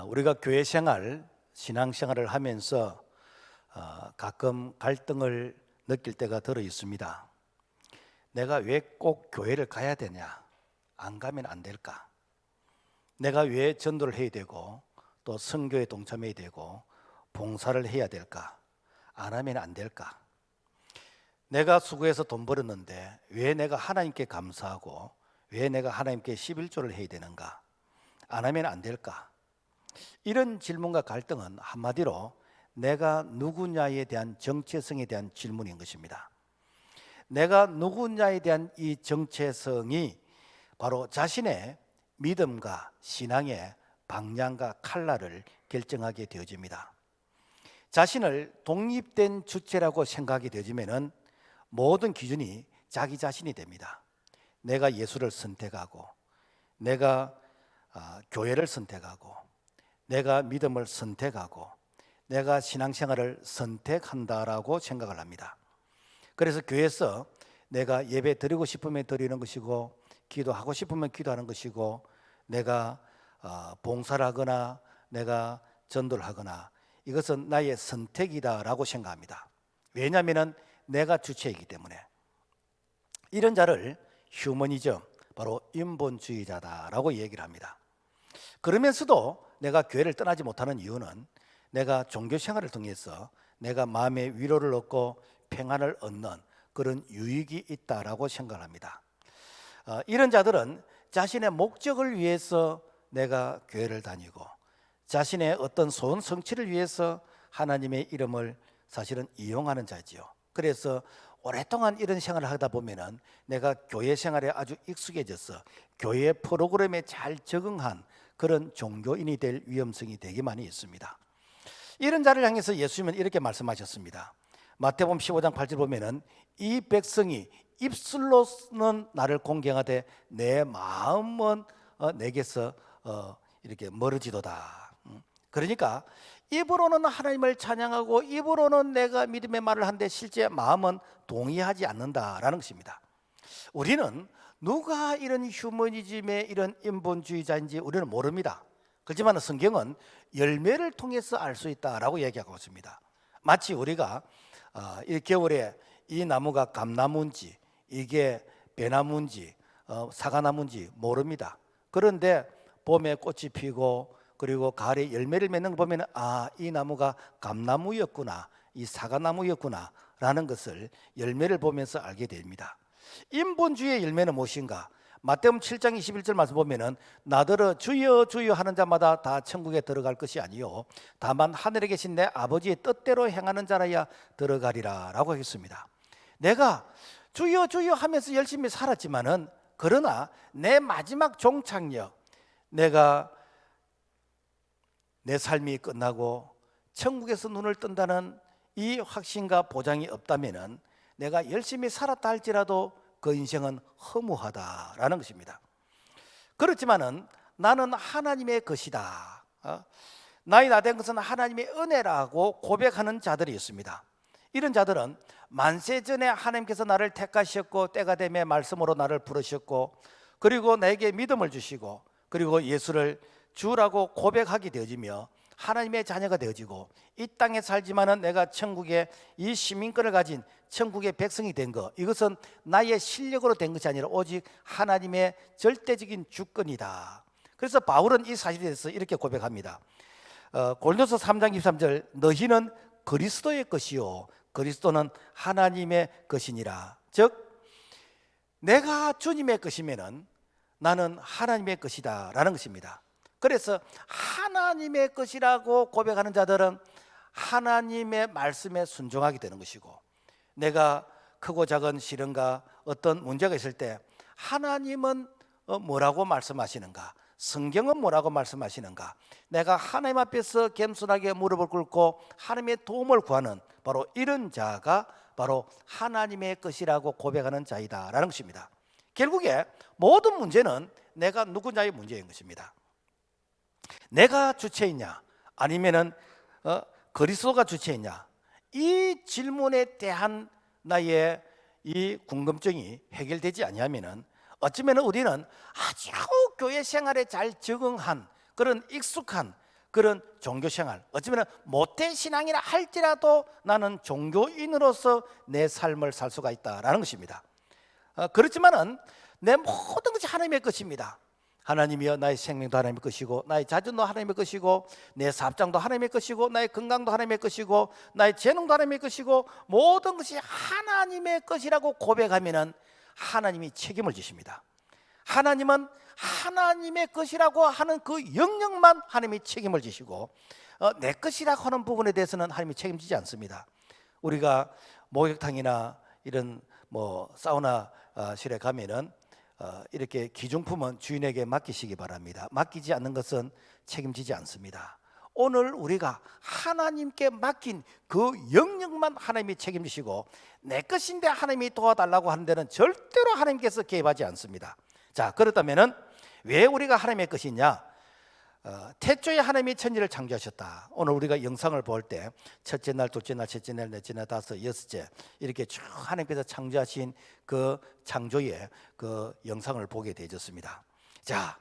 우리가 교회 생활, 신앙 생활을 하면서 가끔 갈등을 느낄 때가 들어 있습니다. 내가 왜 꼭 교회를 가야 되냐? 안 가면 안 될까? 내가 왜 전도를 해야 되고 또 선교에 동참해야 되고 봉사를 해야 될까? 안 하면 안 될까? 내가 수고해서 돈 벌었는데 왜 내가 하나님께 감사하고 왜 내가 하나님께 11조를 해야 되는가? 안 하면 안 될까? 이런 질문과 갈등은 한마디로 내가 누구냐에 대한 정체성에 대한 질문인 것입니다. 내가 누구냐에 대한 이 정체성이 바로 자신의 믿음과 신앙의 방향과 칼날을 결정하게 되어집니다. 자신을 독립된 주체라고 생각이 되어지면 모든 기준이 자기 자신이 됩니다. 내가 예수를 선택하고 내가 교회를 선택하고 내가 믿음을 선택하고 내가 신앙생활을 선택한다라고 생각을 합니다. 그래서 교회에서 내가 예배 드리고 싶으면 드리는 것이고 기도하고 싶으면 기도하는 것이고 내가 봉사를 하거나 내가 전도를 하거나 이것은 나의 선택이다라고 생각합니다. 왜냐하면 내가 주체이기 때문에. 이런 자를 휴머니즘, 바로 인본주의자다라고 얘기를 합니다. 그러면서도 내가 교회를 떠나지 못하는 이유는 내가 종교 생활을 통해서 내가 마음의 위로를 얻고 평안을 얻는 그런 유익이 있다라고 생각합니다. 이런 자들은 자신의 목적을 위해서 내가 교회를 다니고 자신의 어떤 소원 성취를 위해서 하나님의 이름을 사실은 이용하는 자지요. 그래서 오랫동안 이런 생활을 하다 보면은 내가 교회 생활에 아주 익숙해져서 교회 프로그램에 잘 적응한 그런 종교인이 될 위험성이 되게 많이 있습니다. 이런 자를 향해서 예수님은 이렇게 말씀하셨습니다. 마태복음 15장 8절 보면은 이 백성이 입술로는 나를 공경하되 내 마음은 내게서 이렇게 멀어지도다. 그러니까 입으로는 하나님을 찬양하고 입으로는 내가 믿음의 말을 하는데 실제 마음은 동의하지 않는다라는 것입니다. 우리는 누가 이런 휴머니즘의 이런 인본주의자인지 우리는 모릅니다. 그렇지만 성경은 열매를 통해서 알 수 있다라고 얘기하고 있습니다. 마치 우리가 이 겨울에 이 나무가 감나무인지 이게 배나무인지 사과나무인지 모릅니다. 그런데 봄에 꽃이 피고 그리고 가을에 열매를 맺는 거 보면 이 나무가 감나무였구나, 이 사과나무였구나 라는 것을 열매를 보면서 알게 됩니다. 인본주의의 열매는 무엇인가? 마태복음 7장 21절 말씀 보면은 나더러 주여 주여 하는 자마다 다 천국에 들어갈 것이 아니요 다만 하늘에 계신 내 아버지의 뜻대로 행하는 자라야 들어가리라 라고 했습니다. 내가 주여 주여 하면서 열심히 살았지만은 그러나 내 마지막 종착역, 내가 내 삶이 끝나고 천국에서 눈을 뜬다는 이 확신과 보장이 없다면은 내가 열심히 살았다 할지라도 그 인생은 허무하다라는 것입니다. 그렇지만은 나는 하나님의 것이다. 나의 나 된 것은 하나님의 은혜라고 고백하는 자들이 있습니다. 이런 자들은 만세 전에 하나님께서 나를 택하셨고 때가 되매 말씀으로 나를 부르셨고 그리고 나에게 믿음을 주시고 그리고 예수를 주라고 고백하게 되어지며 하나님의 자녀가 되어지고 이 땅에 살지만은 내가 천국의 이 시민권을 가진 천국의 백성이 된 것, 이것은 나의 실력으로 된 것이 아니라 오직 하나님의 절대적인 주권이다. 그래서 바울은 이 사실에 대해서 이렇게 고백합니다. 고린도서 3장 23절 너희는 그리스도의 것이요 그리스도는 하나님의 것이니라. 즉 내가 주님의 것이면은 나는 하나님의 것이다 라는 것입니다. 그래서 하나님의 것이라고 고백하는 자들은 하나님의 말씀에 순종하게 되는 것이고 내가 크고 작은 시련과 어떤 문제가 있을 때 하나님은 뭐라고 말씀하시는가? 성경은 뭐라고 말씀하시는가? 내가 하나님 앞에서 겸손하게 무릎을 꿇고 하나님의 도움을 구하는 바로 이런 자가 바로 하나님의 것이라고 고백하는 자이다 라는 것입니다. 결국에 모든 문제는 내가 누구냐의 문제인 것입니다. 내가 주체이냐 아니면은 그리스도가 주체이냐, 이 질문에 대한 나의 이 궁금증이 해결되지 아니하면은 어쩌면 우리는 아주 교회 생활에 잘 적응한 그런 익숙한 그런 종교생활, 어쩌면 모태신앙이라 할지라도 나는 종교인으로서 내 삶을 살 수가 있다라는 것입니다. 그렇지만은 내 모든 것이 하나님의 것입니다. 하나님이여, 나의 생명도 하나님의 것이고, 나의 자존도 하나님의 것이고, 내 사업장도 하나님의 것이고, 나의 건강도 하나님의 것이고, 나의 재능도 하나님의 것이고, 모든 것이 하나님의 것이라고 고백하면은 하나님이 책임을 지십니다. 하나님은 하나님의 것이라고 하는 그 영역만 하나님이 책임을 지시고, 내 것이라고 하는 부분에 대해서는 하나님이 책임지지 않습니다. 우리가 목욕탕이나 이런 사우나실에 가면은 이렇게 기중품은 주인에게 맡기시기 바랍니다. 맡기지 않는 것은 책임지지 않습니다. 오늘 우리가 하나님께 맡긴 그 영역만 하나님이 책임지시고, 내 것인데 하나님이 도와달라고 하는 데는 절대로 하나님께서 개입하지 않습니다. 자, 그렇다면은 왜 우리가 하나님의 것이냐? 태초에 하나님이 천지를 창조하셨다. 오늘 우리가 영상을 볼 때 첫째 날, 둘째 날, 셋째 날, 넷째 날, 다섯, 여섯째 이렇게 쭉 하나님께서 창조하신 그 창조의 그 영상을 보게 되어졌습니다. 자,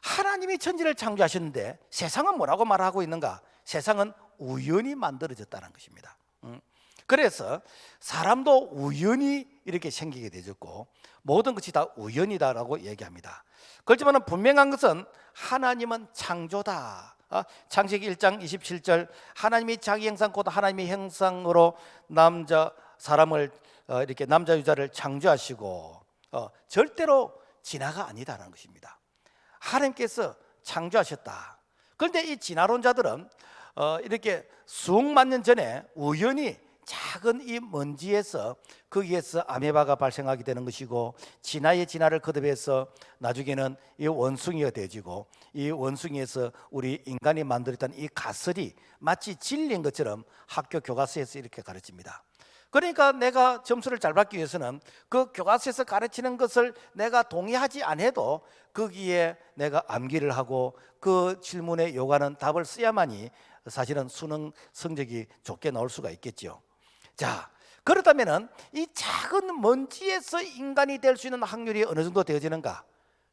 하나님이 천지를 창조하셨는데 세상은 뭐라고 말하고 있는가? 세상은 우연히 만들어졌다는 것입니다. 그래서 사람도 우연히 이렇게 생기게 되었고, 모든 것이 다 우연이다라고 얘기합니다. 그렇지만 분명한 것은 하나님은 창조다. 창세기 1장 27절, 하나님이 자기 형상 곧 하나님의 형상으로 사람을 이렇게 남자 여자를 창조하시고, 절대로 진화가 아니다라는 것입니다. 하나님께서 창조하셨다. 그런데 이 진화론자들은 이렇게 수억만 년 전에 우연히 작은 이 먼지에서 거기에서 아메바가 발생하게 되는 것이고, 진화의 진화를 거듭해서 나중에는 이 원숭이가 되어지고, 이 원숭이에서 우리 인간이 만들었던 이 가설이 마치 진리인 것처럼 학교 교과서에서 이렇게 가르칩니다. 그러니까 내가 점수를 잘 받기 위해서는 그 교과서에서 가르치는 것을 내가 동의하지 않아도 거기에 내가 암기를 하고 그 질문에 요구하는 답을 써야만이 사실은 수능 성적이 좋게 나올 수가 있겠죠. 자, 그렇다면은 이 작은 먼지에서 인간이 될 수 있는 확률이 어느 정도 되어지는가?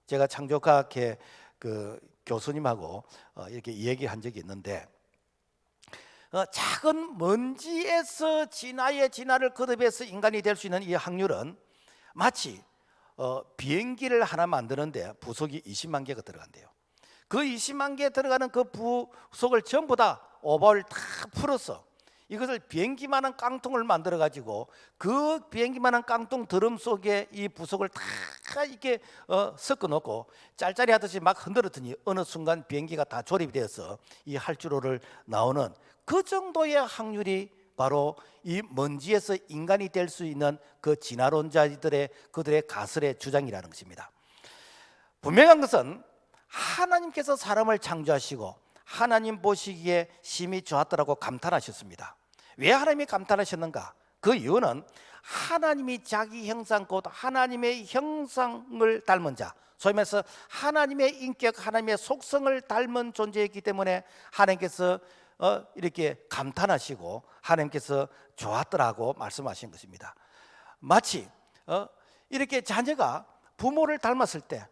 제가 창조과학회 그 교수님하고 이렇게 얘기한 적이 있는데, 작은 먼지에서 진화의 진화를 거듭해서 인간이 될 수 있는 이 확률은 마치 비행기를 하나 만드는데 부속이 20만 개가 들어간대요. 그 20만 개 들어가는 그 부속을 전부 다 오버를 다 풀어서 이것을 비행기만한 깡통을 만들어 가지고 그 비행기만한 깡통 드럼 속에 이 부속을 다 이렇게 섞어 놓고 짤짤이 하듯이 막 흔들었더니 어느 순간 비행기가 다 조립이 되어서 이 활주로를 나오는 그 정도의 확률이 바로 이 먼지에서 인간이 될 수 있는 그 진화론자들의 그들의 가설의 주장이라는 것입니다. 분명한 것은 하나님께서 사람을 창조하시고 하나님 보시기에 심히 좋았더라고 감탄하셨습니다. 왜 하나님이 감탄하셨는가? 그 이유는 하나님이 자기 형상 곧 하나님의 형상을 닮은 자, 소위 말해서 하나님의 인격, 하나님의 속성을 닮은 존재이기 때문에 하나님께서 이렇게 감탄하시고 하나님께서 좋았더라고 말씀하신 것입니다. 마치 이렇게 자녀가 부모를 닮았을 때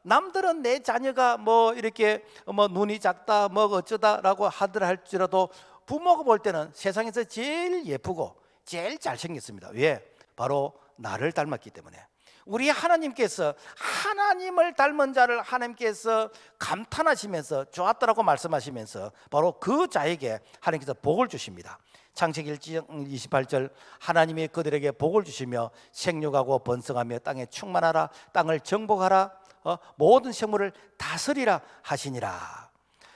남들은 내 자녀가 이렇게 눈이 작다 어쩌다라고 하더라 할지라도 부모가 볼 때는 세상에서 제일 예쁘고 제일 잘생겼습니다. 왜? 바로 나를 닮았기 때문에. 우리 하나님께서 하나님을 닮은 자를 하나님께서 감탄하시면서 좋았다라고 말씀하시면서 바로 그 자에게 하나님께서 복을 주십니다. 창세기 1장 28절, 하나님이 그들에게 복을 주시며 생육하고 번성하며 땅에 충만하라, 땅을 정복하라, 모든 생물을 다스리라 하시니라.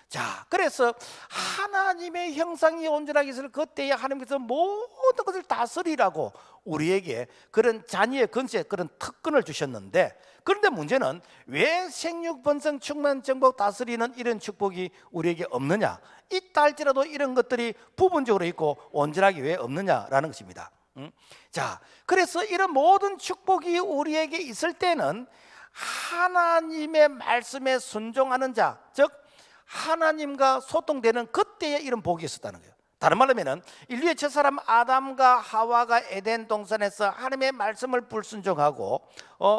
자, 그래서 하나님의 형상이 온전하게 있을 그때에 하나님께서 모든 것을 다스리라고 우리에게 그런 자녀의 권세, 그런 특권을 주셨는데, 그런데 문제는 왜 생육, 번성, 충만, 정복, 다스리는 이런 축복이 우리에게 없느냐? 있다 할지라도 이런 것들이 부분적으로 있고 온전하게 왜 없느냐라는 것입니다. 자, 그래서 이런 모든 축복이 우리에게 있을 때는 하나님의 말씀에 순종하는 자, 즉 하나님과 소통되는 그때에 이런 복이 있었다는 거예요. 다른 말로 하면 인류의 첫사람 아담과 하와가 에덴 동산에서 하나님의 말씀을 불순종하고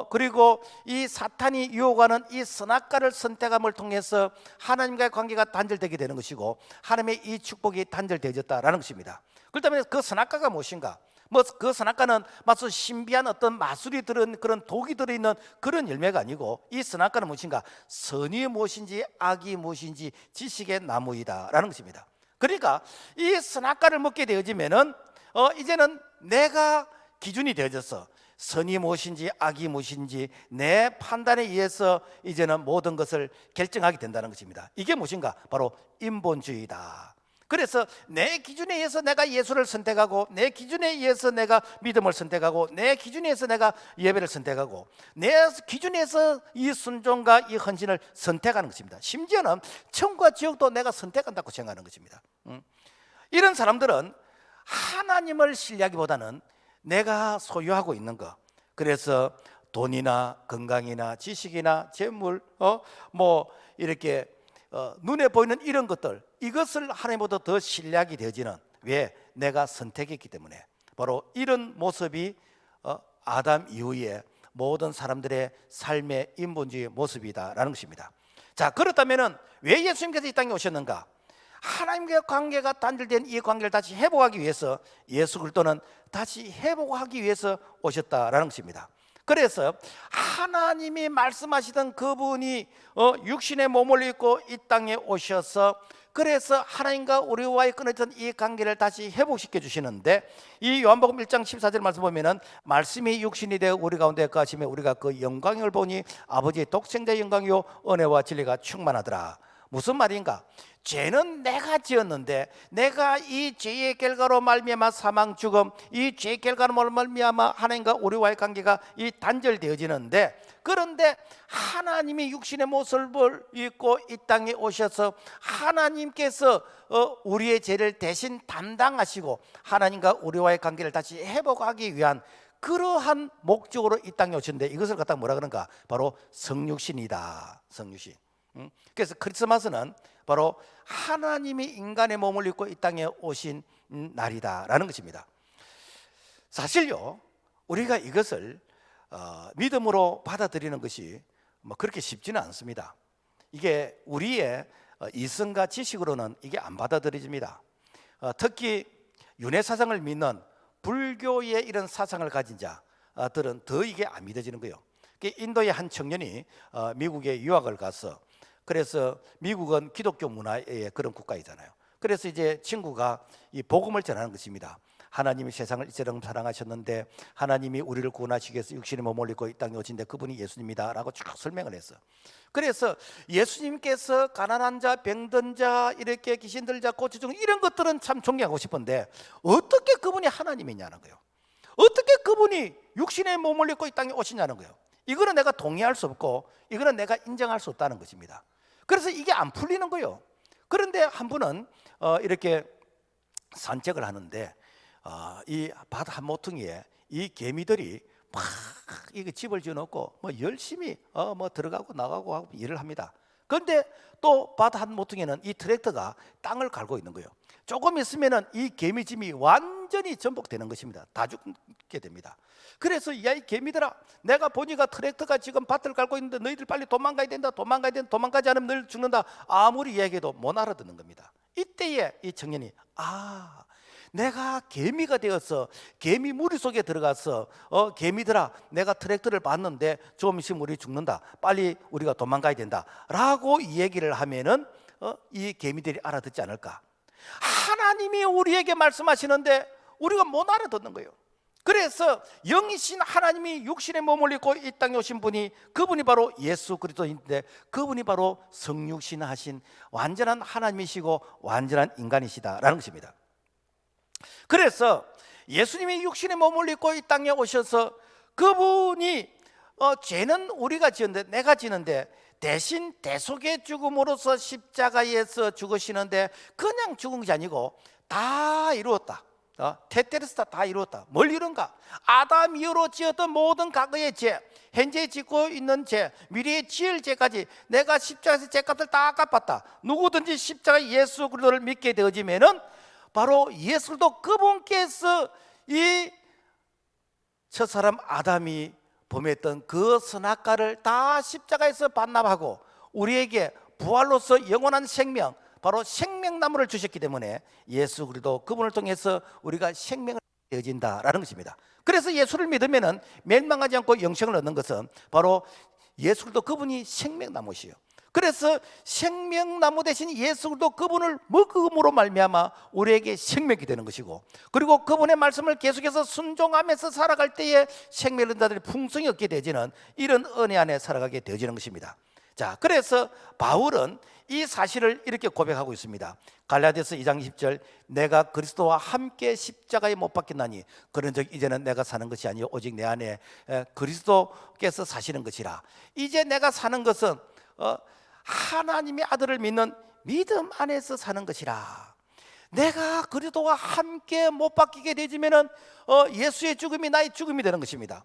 그리고 이 사탄이 유혹하는 이 선악과를 선택함을 통해서 하나님과의 관계가 단절되게 되는 것이고 하나님의 이 축복이 단절되어졌다라는 것입니다. 그렇다면 그 선악과가 무엇인가? 그 선악과는 마치 신비한 어떤 마술이 들은 그런 독이 들어있는 그런 열매가 아니고 이 선악과는 무엇인가? 선이 무엇인지 악이 무엇인지 지식의 나무이다라는 것입니다. 그러니까 이 선악과를 먹게 되어지면은 이제는 내가 기준이 되어져서 선이 무엇인지 악이 무엇인지 내 판단에 의해서 이제는 모든 것을 결정하게 된다는 것입니다. 이게 무엇인가? 바로 인본주의다. 그래서 내 기준에 의해서 내가 예수를 선택하고 내 기준에 의해서 내가 믿음을 선택하고 내 기준에 의해서 내가 예배를 선택하고 내 기준에 의해서 이 순종과 이 헌신을 선택하는 것입니다. 심지어는 천국과 지옥도 내가 선택한다고 생각하는 것입니다. 이런 사람들은 하나님을 신뢰하기보다는 내가 소유하고 있는 것, 그래서 돈이나 건강이나 지식이나 재물 이렇게 눈에 보이는 이런 것들, 이것을 하나님보다 더 신뢰하게 되어지는, 왜? 내가 선택했기 때문에. 바로 이런 모습이 아담 이후에 모든 사람들의 삶의 인본주의 모습이다라는 것입니다. 자, 그렇다면 왜 예수님께서 이 땅에 오셨는가? 하나님과의 관계가 단절된 이 관계를 다시 회복하기 위해서, 예수 그리스도는 다시 회복하기 위해서 오셨다라는 것입니다. 그래서 하나님이 말씀하시던 그분이 육신의 몸을 입고 이 땅에 오셔서, 그래서 하나님과 우리와의 끊어진 이 관계를 다시 회복시켜 주시는데, 이 요한복음 1장 14절 말씀 보면은 말씀이 육신이 되어 우리 가운데 거하시며 우리가 그 영광을 보니 아버지의 독생자의 영광이요 은혜와 진리가 충만하더라. 무슨 말인가? 죄는 내가 지었는데 내가 이 죄의 결과로 말미암아 사망 죽음, 이 죄의 결과로 말미암아 하나님과 우리와의 관계가 이 단절되어지는데, 그런데 하나님이 육신의 모습을 입고 이 땅에 오셔서 하나님께서 우리의 죄를 대신 담당하시고 하나님과 우리와의 관계를 다시 회복하기 위한 그러한 목적으로 이 땅에 오셨는데, 이것을 갖다 뭐라 그런가? 바로 성육신이다. 성육신. 그래서 크리스마스는 바로 하나님이 인간의 몸을 입고 이 땅에 오신 날이다라는 것입니다. 사실요, 우리가 이것을 믿음으로 받아들이는 것이 그렇게 쉽지는 않습니다. 이게 우리의 이성과 지식으로는 이게 안 받아들여집니다. 특히 윤회 사상을 믿는 불교의 이런 사상을 가진 자들은 더 이게 안 믿어지는 거예요. 인도의 한 청년이 미국에 유학을 가서, 그래서 미국은 기독교 문화의 그런 국가이잖아요. 그래서 이제 친구가 이 복음을 전하는 것입니다. 하나님이 세상을 이처럼 사랑하셨는데 하나님이 우리를 구원하시기 위해서 육신의 몸을 입고 이 땅에 오신데 그분이 예수님이다 라고 쭉 설명을 했어. 그래서 예수님께서 가난한 자, 병든 자, 이렇게 귀신들 자, 고쳐주는 이런 것들은 참 존경하고 싶은데 어떻게 그분이 하나님이냐는 거예요. 어떻게 그분이 육신의 몸을 입고 이 땅에 오시냐는 거예요. 이거는 내가 동의할 수 없고 이거는 내가 인정할 수 없다는 것입니다. 그래서 이게 안 풀리는 거예요. 그런데 한 분은 이렇게 산책을 하는데 이 바다 한 모퉁이에 이 개미들이 막 이게 집을 지어놓고 열심히 들어가고 나가고 하고 일을 합니다. 그런데 또 바다 한 모퉁이에는 이 트랙터가 땅을 갈고 있는 거예요. 조금 있으면은 이 개미짐이 완전히 전복되는 것입니다. 다 죽게 됩니다. 그래서 야, 이 개미들아, 내가 보니까 트랙터가 지금 밭을 갈고 있는데 너희들 빨리 도망가야 된다. 도망가지 않으면 너희 죽는다. 아무리 이야기해도 못 알아듣는 겁니다. 이때에 이 청년이 내가 개미가 되어서 개미 무리 속에 들어가서 개미들아, 내가 트랙터를 봤는데 좀 있으면 우리 죽는다. 빨리 우리가 도망가야 된다 라고 이 얘기를 하면은 이 개미들이 알아듣지 않을까? 하나님이 우리에게 말씀하시는데 우리가 못 알아듣는 거예요. 그래서 영이신 하나님이 육신의 몸을 입고 이 땅에 오신 분이, 그분이 바로 예수 그리스도인데, 그분이 바로 성육신 하신 완전한 하나님이시고 완전한 인간이시다라는 것입니다. 그래서 예수님이 육신의 몸을 입고 이 땅에 오셔서 그분이 죄는 우리가 지었는데, 내가 지는데 대신 대속의 죽음으로서 십자가에서 죽으시는데 그냥 죽은 것이 아니고 다 이루었다. 테테레스타 다 이루었다. 뭘 이룬가? 아담 이후로 지었던 모든 과거의 죄, 현재 짓고 있는 죄, 미래에 지을 죄까지 내가 십자가에서 죄값을 다 갚았다. 누구든지 십자가 예수 그리스도를 믿게 되어지면은 바로 예수도 그분께서 이 첫사람 아담이 범했던 그 선악과를 다 십자가에서 반납하고 우리에게 부활로서 영원한 생명, 바로 생명나무를 주셨기 때문에 예수 그리스도 그분을 통해서 우리가 생명을 되어진다라는 것입니다. 그래서 예수를 믿으면 멸망하지 않고 영생을 얻는 것은 바로 예수 그리스도 그분이 생명나무시요. 그래서 생명나무 대신 예수 그리스도 그분을 먹음으로 말미암아 우리에게 생명이 되는 것이고, 그리고 그분의 말씀을 계속해서 순종하면서 살아갈 때에 생명을 얻는 자들이 풍성히 얻게 되지는 이런 은혜 안에 살아가게 되어지는 것입니다. 자, 그래서 바울은 이 사실을 이렇게 고백하고 있습니다. 갈라디아서 2장 10절, 내가 그리스도와 함께 십자가에 못 박혔나니 그런즉 이제는 내가 사는 것이 아니요 오직 내 안에 그리스도께서 사시는 것이라. 이제 내가 사는 것은 하나님의 아들을 믿는 믿음 안에서 사는 것이라. 내가 그리스도와 함께 못 박히게 되지면은 예수의 죽음이 나의 죽음이 되는 것입니다.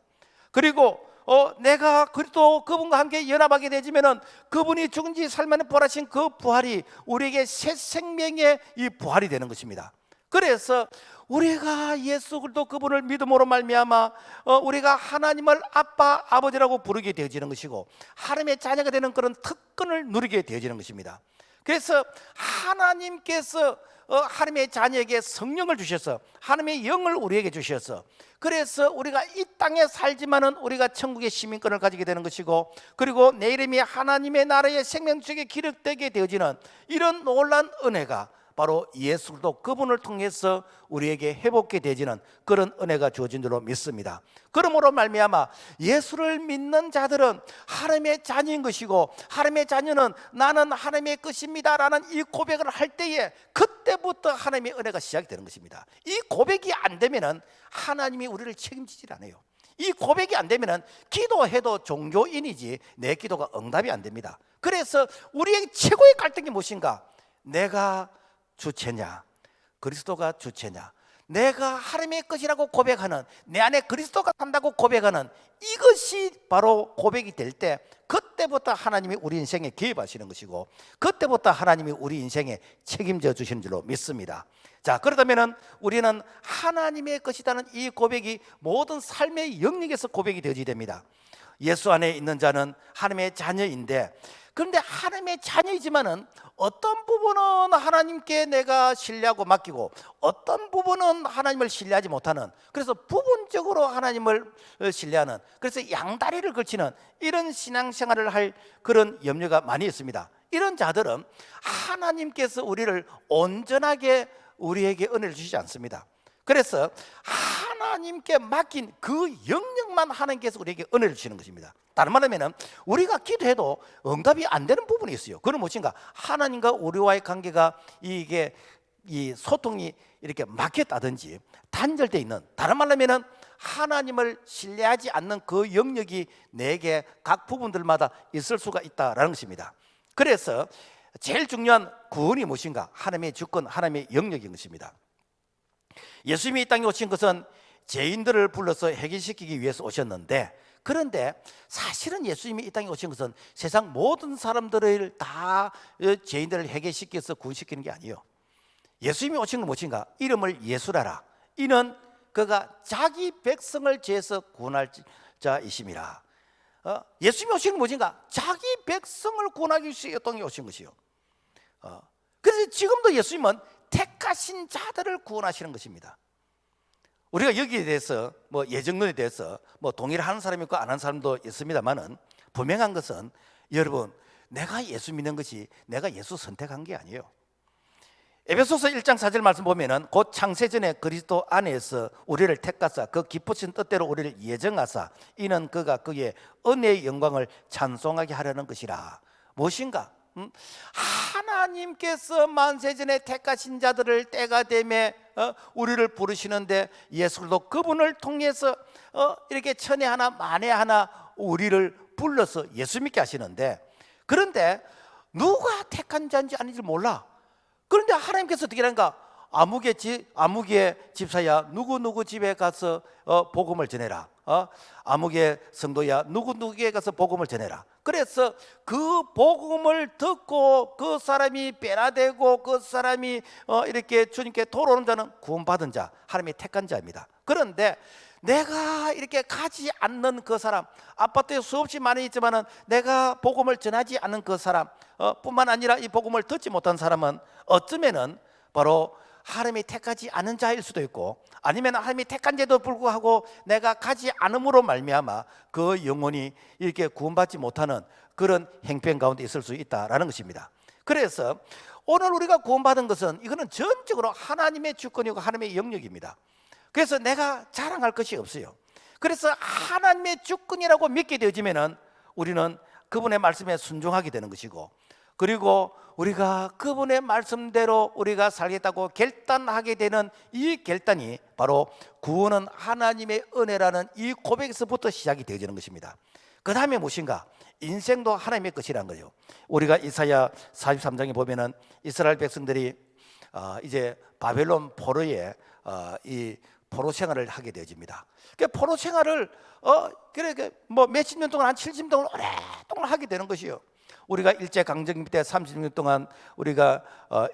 그리고 내가 그리스도 그분과 함께 연합하게 되지면은 그분이 죽은 지 살만에 부활하신 그 부활이 우리에게 새 생명의 이 부활이 되는 것입니다. 그래서 우리가 예수 그리스도 그분을 믿음으로 말미암아 우리가 하나님을 아빠 아버지라고 부르게 되어지는 것이고 하나님의 자녀가 되는 그런 특권을 누리게 되어지는 것입니다. 그래서 하나님께서 하나님의 자녀에게 성령을 주셔서 하나님의 영을 우리에게 주셔서 그래서 우리가 이 땅에 살지만은 우리가 천국의 시민권을 가지게 되는 것이고, 그리고 내 이름이 하나님의 나라의 생명책에 기록되게 되어지는 이런 놀라운 은혜가 바로 예수 그리스도 그분을 통해서 우리에게 회복게 되지는 그런 은혜가 주어진 줄로 믿습니다. 그러므로 말미암아 예수를 믿는 자들은 하나님의 자녀인 것이고, 하나님의 자녀는 나는 하나님의 것입니다라는 이 고백을 할 때에 그때부터 하나님의 은혜가 시작이 되는 것입니다. 이 고백이 안 되면은 하나님이 우리를 책임지질 않아요. 이 고백이 안 되면은 기도해도 종교인이지 내 기도가 응답이 안 됩니다. 그래서 우리의 최고의 갈등이 무엇인가? 내가 주체냐, 그리스도가 주체냐, 내가 하나님의 것이라고 고백하는, 내 안에 그리스도가 산다고 고백하는 이것이 바로 고백이 될 때 그때부터 하나님이 우리 인생에 개입하시는 것이고 그때부터 하나님이 우리 인생에 책임져 주시는 줄로 믿습니다. 자, 그렇다면 우리는 하나님의 것이라는 이 고백이 모든 삶의 영역에서 고백이 되어지게 됩니다. 예수 안에 있는 자는 하나님의 자녀인데, 그런데 하나님의 자녀이지만은 어떤 부분은 하나님께 내가 신뢰하고 맡기고 어떤 부분은 하나님을 신뢰하지 못하는, 그래서 부분적으로 하나님을 신뢰하는, 그래서 양다리를 걸치는 이런 신앙생활을 할 그런 염려가 많이 있습니다. 이런 자들은 하나님께서 우리를 온전하게 우리에게 은혜를 주시지 않습니다. 그래서 하나님께 맡긴 그 영역만 하나님께서 우리에게 은혜를 주시는 것입니다. 다른 말로 하면 우리가 기도해도 응답이 안 되는 부분이 있어요. 그건 무엇인가? 하나님과 우리와의 관계가 이게 이 소통이 이렇게 막혔다든지 단절되어 있는, 다른 말로 하면 하나님을 신뢰하지 않는 그 영역이 내게 각 부분들마다 있을 수가 있다라는 것입니다. 그래서 제일 중요한 구원이 무엇인가? 하나님의 주권, 하나님의 영역인 것입니다. 예수님이 이 땅에 오신 것은 죄인들을 불러서 해결시키기 위해서 오셨는데, 그런데 사실은 예수님이 이 땅에 오신 것은 세상 모든 사람들을 다 죄인들을 해결시켜서 구원시키는 게 아니에요. 예수님이 오신 건 무엇인가? 이름을 예수라라. 이는 그가 자기 백성을 죄에서 구원할 자이심이라. 예수님이 오신 건 무엇인가? 자기 백성을 구원하기 위해서 이 땅에 오신 것이요. 그래서 지금도 예수님은 택하신 자들을 구원하시는 것입니다. 우리가 여기에 대해서 예정론에 대해서 동의를 하는 사람이 있고 안 하는 사람도 있습니다만은 분명한 것은 여러분, 내가 예수 믿는 것이 내가 예수 선택한 게 아니에요. 에베소서 1장 4절 말씀 보면은 곧 창세전에 그리스도 안에서 우리를 택하사 그 기쁘신 뜻대로 우리를 예정하사 이는 그가 그의 은혜의 영광을 찬송하게 하려는 것이라. 무엇인가? 하나님께서 만세전에 택하신 자들을 때가 되매 우리를 부르시는데 예수도 그분을 통해서 이렇게 천에 하나 만에 하나 우리를 불러서 예수 믿게 하시는데, 그런데 누가 택한 자인지 아닌지 몰라. 그런데 하나님께서 어떻게 하는가? 아무개 집사야 누구 집에 가서 복음을 전해라. 아무개 성도야 누구에게 가서 복음을 전해라. 그래서 그 복음을 듣고 그 사람이 변화되고 그 사람이 이렇게 주님께 돌아오는 자는 구원받은 자, 하나님의 택한 자입니다. 그런데 내가 이렇게 가지 않는 그 사람, 아파트에 수없이 많이 있지만은 내가 복음을 전하지 않는 그 사람 뿐만 아니라 이 복음을 듣지 못한 사람은 어쩌면은 바로 하나님이 택하지 않은 자일 수도 있고, 아니면 하나님이 택한 자도 불구하고 내가 가지 않음으로 말미암아 그 영혼이 이렇게 구원받지 못하는 그런 행편 가운데 있을 수 있다라는 것입니다. 그래서 오늘 우리가 구원받은 것은 이거는 전적으로 하나님의 주권이고 하나님의 영역입니다. 그래서 내가 자랑할 것이 없어요. 그래서 하나님의 주권이라고 믿게 되어지면은 우리는 그분의 말씀에 순종하게 되는 것이고, 그리고 우리가 그분의 말씀대로 우리가 살겠다고 결단하게 되는 이 결단이 바로 구원은 하나님의 은혜라는 이 고백에서부터 시작이 되어지는 것입니다. 그 다음에 무엇인가? 인생도 하나님의 것이라는 거예요. 우리가 이사야 43장에 보면은 이스라엘 백성들이 이제 바벨론 포로에 이 포로 생활을 하게 되어집니다. 그 포로 생활을 뭐 몇십 년 동안 한 70년 동안 오랫동안 하게 되는 것이요. 우리가 일제 강점기 때 30년 동안 우리가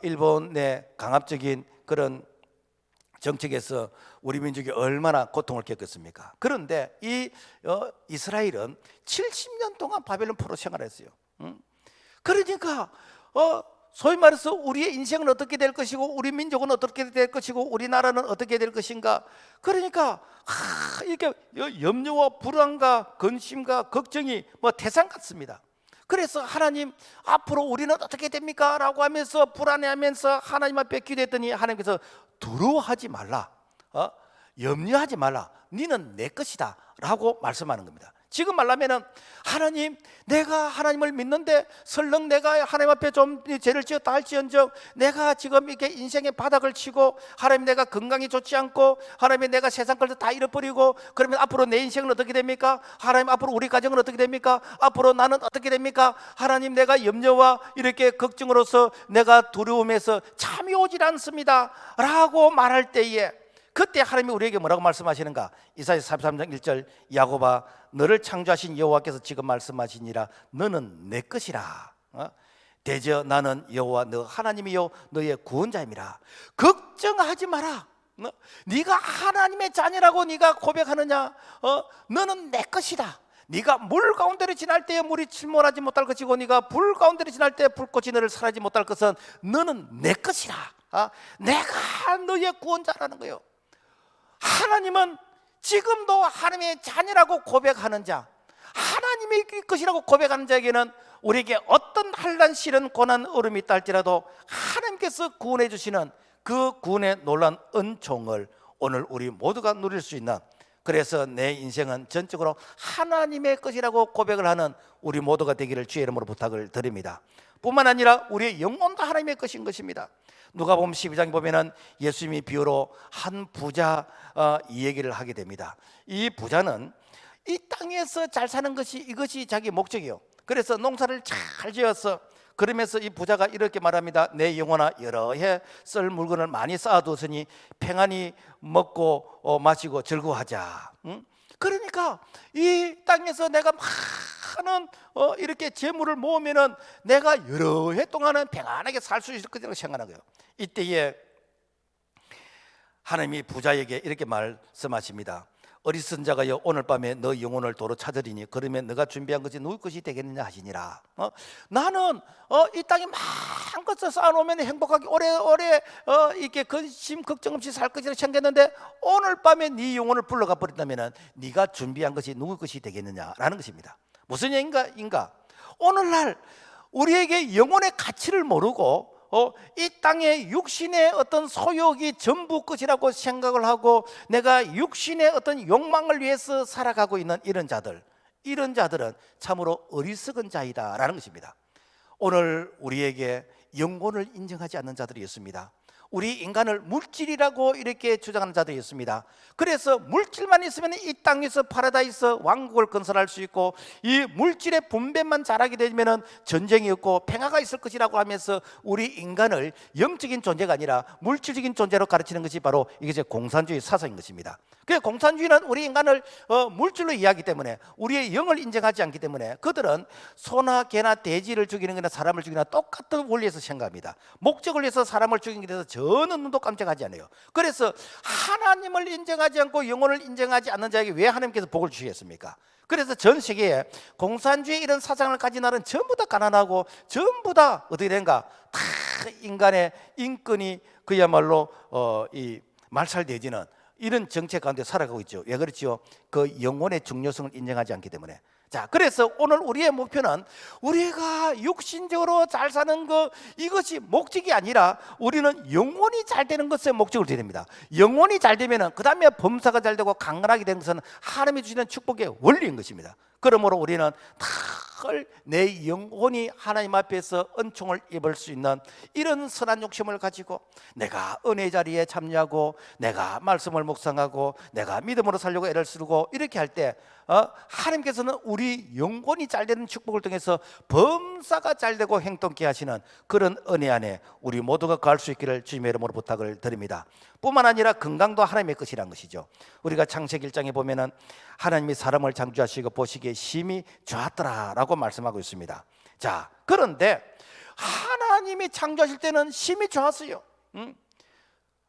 일본의 강압적인 그런 정책에서 우리 민족이 얼마나 고통을 겪었습니까? 그런데 이 이스라엘은 70년 동안 바벨론 포로 생활했어요. 그러니까 소위 말해서 우리의 인생은 어떻게 될 것이고 우리 민족은 어떻게 될 것이고 우리나라는 어떻게 될 것인가. 그러니까 이렇게 염려와 불안과 근심과 걱정이 뭐 태산 같습니다. 그래서 하나님 앞으로 우리는 어떻게 됩니까? 라고 하면서 불안해하면서 하나님 앞에 기도했더니 하나님께서 두려워하지 말라, 염려하지 말라, 너는 내 것이다 라고 말씀하는 겁니다. 지금 말하면은 하나님, 내가 하나님을 믿는데 설령 내가 하나님 앞에 좀 죄를 지었다 할지언정 내가 지금 이렇게 인생의 바닥을 치고 하나님 내가 건강이 좋지 않고 하나님 내가 세상 것을 다 잃어버리고 그러면 앞으로 내 인생은 어떻게 됩니까? 하나님 앞으로 우리 가정은 어떻게 됩니까? 앞으로 나는 어떻게 됩니까? 하나님 내가 염려와 이렇게 걱정으로서 내가 두려움에서 잠이 오질 않습니다 라고 말할 때에 그때 하나님이 우리에게 뭐라고 말씀하시는가? 이사야 43장 1절 야곱아 너를 창조하신 여호와께서 지금 말씀하시니라 너는 내 것이라. 대저 나는 여호와 너 하나님이요 너의 구원자임이라. 걱정하지 마라. 네가 하나님의 자녀라고 네가 고백하느냐? 너는 내 것이다. 네가 물 가운데를 지날 때에 물이 침몰하지 못할 것이고 네가 불 가운데를 지날 때에 불꽃이 너를 사라지지 못할 것은 너는 내 것이라. 내가 너의 구원자라는 거예요. 하나님은 지금도 하나님의 자녀라고 고백하는 자, 하나님의 것이라고 고백하는 자에게는 우리에게 어떤 한란 시련 고난 어려움이 있다 할지라도 하나님께서 구원해 주시는 그 구원의 놀라운 은총을 오늘 우리 모두가 누릴 수 있는, 그래서 내 인생은 전적으로 하나님의 것이라고 고백을 하는 우리 모두가 되기를 주의 이름으로 부탁을 드립니다. 뿐만 아니라 우리의 영혼도 하나님의 것인 것입니다. 누가복음 12장에 보면은 예수님이 비유로 한 부자 이 얘기를 하게 됩니다. 이 부자는 이 땅에서 잘 사는 것이 이것이 자기 목적이요. 그래서 농사를 잘 지어서 그러면서 이 부자가 이렇게 말합니다. 내 영혼아 여러 해 쓸 물건을 많이 쌓아두었으니 평안히 먹고 마시고 즐거워하자. 그러니까 이 땅에서 내가 많은 이렇게 재물을 모으면은 내가 여러 해 동안은 평안하게 살 수 있을 거라고 생각하는 거예요. 이때에 하나님이 부자에게 이렇게 말씀하십니다. 어리석은 자가여 오늘 밤에 너 영혼을 도로 찾으리니 그러면 너가 준비한 것이 누구 것이 되겠느냐 하시니라. 나는 이 땅에 많은 것을 쌓아놓으면 행복하게 오래오래 이렇게 근심 걱정 없이 살 것이라 생겼는데 오늘 밤에 네 영혼을 불러가 버린다면 네가 준비한 것이 누구 것이 되겠느냐라는 것입니다. 무슨 얘기인가? 오늘날 우리에게 영혼의 가치를 모르고 이 땅의 육신의 어떤 소욕이 전부 것이라고 생각을 하고 내가 육신의 어떤 욕망을 위해서 살아가고 있는 이런 자들은 참으로 어리석은 자이다라는 것입니다. 오늘 우리에게 영혼을 인정하지 않는 자들이 있습니다. 우리 인간을 물질이라고 이렇게 주장하는 자들이 있습니다. 그래서 물질만 있으면 이 땅에서 파라다이스 왕국을 건설할 수 있고, 이 물질의 분배만 잘하게 되면 전쟁이 없고 평화가 있을 것이라고 하면서 우리 인간을 영적인 존재가 아니라 물질적인 존재로 가르치는 것이 바로 이게 공산주의 사상인 것입니다. 그래서 공산주의는 우리 인간을 물질로 이해하기 때문에, 우리의 영을 인정하지 않기 때문에 그들은 소나 개나 돼지를 죽이는 거나 사람을 죽이는 거나 똑같은 원리에서 생각합니다. 목적을 위해서 사람을 죽이는 게 대해서 저는 눈도 깜짝하지 않아요. 그래서 하나님을 인정하지 않고 영혼을 인정하지 않는 자에게 왜 하나님께서 복을 주시겠습니까? 그래서 전 세계에 공산주의 이런 사상을 가진 나라는 전부 다 가난하고 전부 다 어떻게 된가, 다 인간의 인권이 그야말로 이 말살되지는 이런 정책 가운데 살아가고 있죠. 왜 그렇죠? 그 영혼의 중요성을 인정하지 않기 때문에. 자, 그래서 오늘 우리의 목표는 우리가 육신적으로 잘 사는 것, 이것이 목적이 아니라 우리는 영혼이 잘 되는 것에 목적을 드려야 됩니다. 영혼이 잘 되면 그 다음에 범사가 잘 되고 강건하게 되는 것은 하나님이 주시는 축복의 원리인 것입니다. 그러므로 우리는 내 영혼이 하나님 앞에서 은총을 입을 수 있는 이런 선한 욕심을 가지고, 내가 은혜 자리에 참여하고, 내가 말씀을 묵상하고, 내가 믿음으로 살려고 애를 쓰고, 이렇게 할 때 하나님께서는 우리 영혼이 잘 되는 축복을 통해서 범사가 잘 되고 행동케 하시는 그런 은혜 안에 우리 모두가 갈 수 있기를 주님의 이름으로 부탁을 드립니다. 뿐만 아니라 건강도 하나님의 것이란 것이죠. 우리가 창세기 1장에 보면은 하나님이 사람을 창조하시고 보시기에 심히 좋았더라라고 말씀하고 있습니다. 자, 그런데 하나님이 창조하실 때는 심히 좋았어요.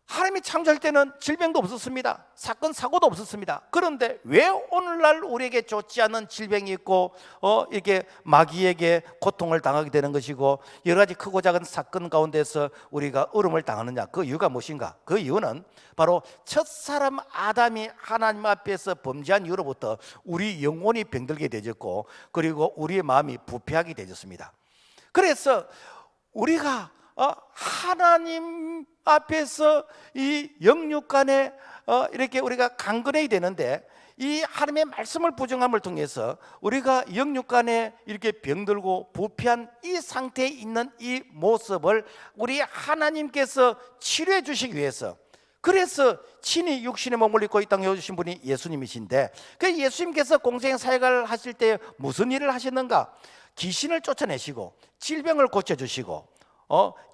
하나님이 창조할 때는 질병도 없었습니다. 사건 사고도 없었습니다. 그런데 왜 오늘날 우리에게 좋지 않은 질병이 있고 이렇게 마귀에게 고통을 당하게 되는 것이고, 여러 가지 크고 작은 사건 가운데서 우리가 어려움을 당하느냐? 그 이유가 무엇인가? 그 이유는 바로 첫사람 아담이 하나님 앞에서 범죄한 이후로부터 우리 영혼이 병들게 되었고, 그리고 우리의 마음이 부패하게 되었습니다. 그래서 우리가 하나님 앞에서 이 영육간에 이렇게 우리가 강건해야 되는데, 이 하나님의 말씀을 부정함을 통해서 우리가 영육간에 이렇게 병들고 부패한 이 상태에 있는 이 모습을 우리 하나님께서 치료해 주시기 위해서, 그래서 친히 육신의 몸을 입고 이 땅에 오신 분이 예수님이신데, 그 예수님께서 공생 사역을 하실 때 무슨 일을 하셨는가? 귀신을 쫓아내시고 질병을 고쳐주시고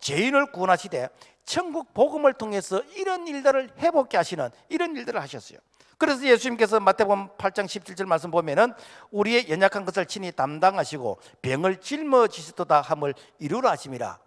죄인을 구원하시되 천국 복음을 통해서 이런 일들을 회복케 하시는 이런 일들을 하셨어요. 그래서 예수님께서 마태복음 8장 17절 말씀 보면은 우리의 연약한 것을 친히 담당하시고 병을 짊어지시도다 함을 이루라 하심이라.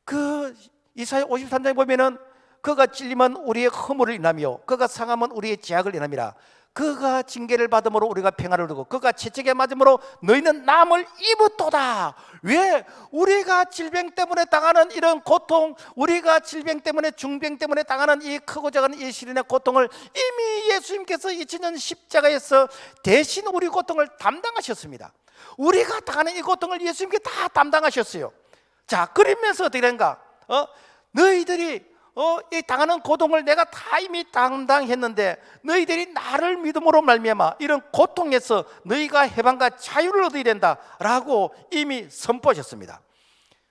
그 이사야 53장에 보면은 그가 찔리면 우리의 허물을 인하며 그가 상하면 우리의 죄악을 인함이라. 그가 징계를 받음으로 우리가 평화를 얻고 그가 채찍에 맞음으로 너희는 남을 입었도다. 왜? 우리가 질병 때문에 당하는 이런 고통, 우리가 질병 때문에 중병 때문에 당하는 이 크고 작은 이 시련의 고통을 이미 예수님께서 2000년 십자가에서 대신 우리 고통을 담당하셨습니다. 우리가 당하는 이 고통을 예수님께 다 담당하셨어요. 자, 그러면서 어떻게 된가? 너희들이 이 당하는 고통을 내가 다 이미 담당했는데 너희들이 나를 믿음으로 말미암아 이런 고통에서 너희가 해방과 자유를 얻어야 된다라고 이미 선포하셨습니다.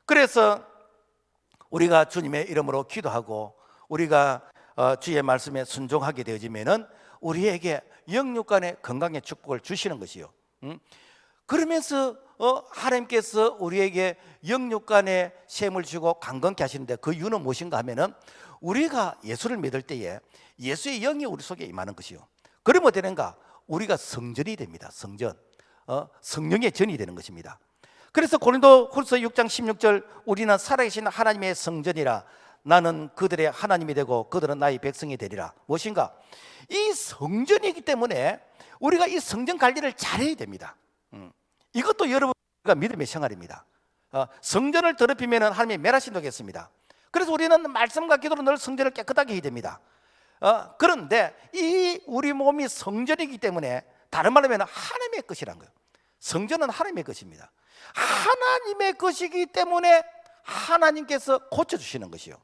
그래서 우리가 주님의 이름으로 기도하고 우리가 주의 말씀에 순종하게 되어지면은 우리에게 영육간의 건강의 축복을 주시는 것이요. 그러면서 하나님께서 우리에게 영육간의 셈을 주고 강건케 하시는데, 그 이유는 무엇인가 하면은 우리가 예수를 믿을 때에 예수의 영이 우리 속에 임하는 것이요. 그러면 되는가? 우리가 성전이 됩니다. 성전, 성령의 전이 되는 것입니다. 그래서 고린도후서 6장 16절 우리는 살아계신 하나님의 성전이라 나는 그들의 하나님이 되고 그들은 나의 백성이 되리라. 무엇인가? 이 성전이기 때문에 우리가 이 성전 관리를 잘해야 됩니다. 이것도 여러분과 믿음의 생활입니다. 성전을 더럽히면 하나님이 멸하신다겠습니다. 그래서 우리는 말씀과 기도로 늘 성전을 깨끗하게 해야 됩니다. 그런데 이 우리 몸이 성전이기 때문에, 다른 말로 하면 하나님의 것이란 거예요. 성전은 하나님의 것입니다. 하나님의 것이기 때문에 하나님께서 고쳐주시는 것이요.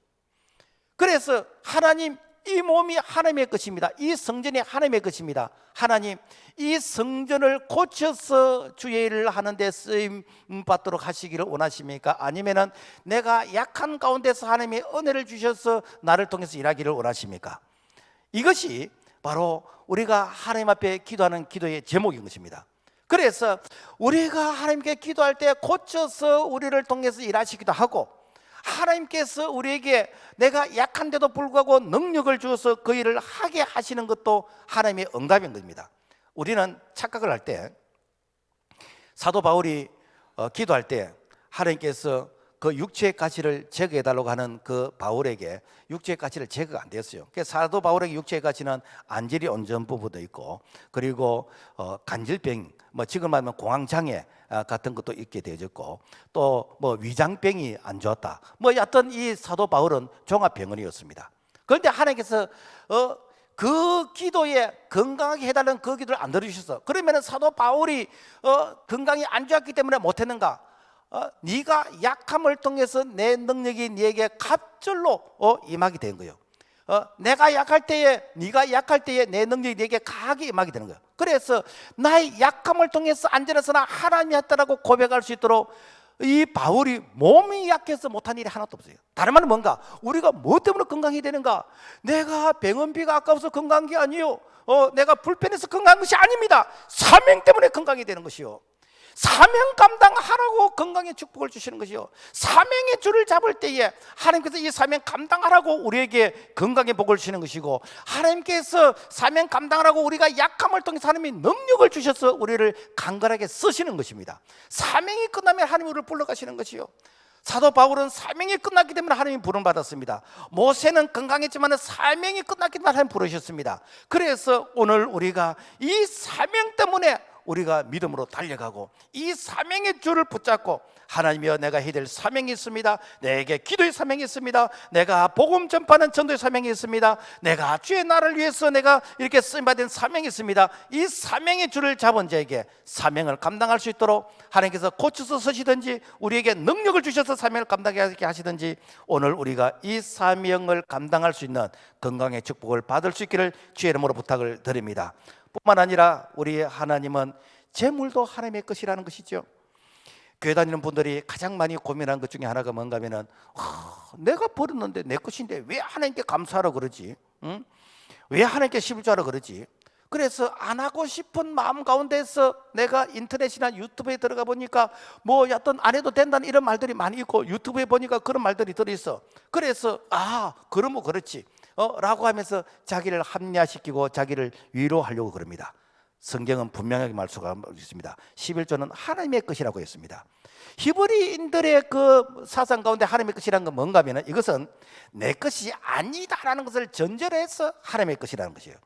그래서 하나님 이 몸이 하나님의 것입니다. 이 성전이 하나님의 것입니다. 하나님, 이 성전을 고쳐서 주의 일을 하는데 쓰임 받도록 하시기를 원하십니까? 아니면은 내가 약한 가운데서 하나님의 은혜를 주셔서 나를 통해서 일하기를 원하십니까? 이것이 바로 우리가 하나님 앞에 기도하는 기도의 제목인 것입니다. 그래서 우리가 하나님께 기도할 때 고쳐서 우리를 통해서 일하시기도 하고, 하나님께서 우리에게 내가 약한데도 불구하고 능력을 주어서 그 일을 하게 하시는 것도 하나님의 응답인 겁니다. 우리는 착각을 할 때, 사도 바울이 기도할 때 하나님께서 그 육체의 가치를 제거해달라고 하는 그 바울에게 육체의 가치를 제거가 안 됐어요. 그래서 사도 바울에게 육체의 가치는 안질이 온전 부분도 있고, 그리고 간질병, 지금 말하면 공황장애 같은 것도 있게 되어졌고, 또 위장병이 안 좋았다, 여하튼 이 사도 바울은 종합병원이었습니다. 그런데 하나님께서 그 기도에 건강하게 해달라는 그 기도를 안 들으셔서, 그러면 사도 바울이 건강이 안 좋았기 때문에 못했는가? 네가 약함을 통해서 내 능력이 네게 갑절로 임하게 된 거예요. 내가 약할 때에, 네가 약할 때에 내 능력이 네게 강하게 임하게 되는 거예요. 그래서 나의 약함을 통해서 안전해서나 하나님이 했다라고 고백할 수 있도록 이 바울이 몸이 약해서 못한 일이 하나도 없어요. 다른 말은 뭔가, 우리가 뭐 때문에 건강이 되는가? 내가 병원비가 아까워서 건강한 게 아니요, 내가 불편해서 건강한 것이 아닙니다. 사명 때문에 건강이 되는 것이요, 사명 감당하라고 건강의 축복을 주시는 것이요, 사명의 줄을 잡을 때에 하나님께서 이 사명 감당하라고 우리에게 건강의 복을 주시는 것이고, 하나님께서 사명 감당하라고 우리가 약함을 통해서 하나님이 능력을 주셔서 우리를 강건하게 쓰시는 것입니다. 사명이 끝나면 하나님이 우리를 불러가시는 것이요, 사도 바울은 사명이 끝났기 때문에 하나님이 부름받았습니다. 모세는 건강했지만 사명이 끝났기 때문에 하나님 부르셨습니다. 그래서 오늘 우리가 이 사명 때문에 우리가 믿음으로 달려가고, 이 사명의 줄을 붙잡고, 하나님이여 내가 해야 될 사명이 있습니다. 내게 기도의 사명이 있습니다. 내가 복음 전파하는 전도의 사명이 있습니다. 내가 주의 나라를 위해서 내가 이렇게 쓰임받은 사명이 있습니다. 이 사명의 줄을 잡은 자에게 사명을 감당할 수 있도록 하나님께서 고쳐서 서시든지 우리에게 능력을 주셔서 사명을 감당하게 하시든지, 오늘 우리가 이 사명을 감당할 수 있는 건강의 축복을 받을 수 있기를 주의 이름으로 부탁을 드립니다. 뿐만 아니라 우리 하나님은 재물도 하나님의 것이라는 것이죠. 교회 다니는 분들이 가장 많이 고민하는 것 중에 하나가 뭔가 하면은, 내가 버렸는데 내 것인데 왜 하나님께 감사하라 그러지? 응? 왜 하나님께 11조하라 그러지? 그래서 안 하고 싶은 마음 가운데서 내가 인터넷이나 유튜브에 들어가 보니까 여하튼 안 해도 된다는 이런 말들이 많이 있고, 유튜브에 보니까 그런 말들이 들어있어. 그래서 그러면 그렇지 라고 하면서 자기를 합리화시키고 자기를 위로하려고 그럽니다. 성경은 분명하게 말씀하고 있습니다. 11조는 하나님의 것이라고 했습니다. 히브리인들의 그 사상 가운데 하나님의 것이라는 건 뭔가 하면, 이것은 내 것이 아니다라는 것을 전제로 해서 하나님의 것이라는 것이에요.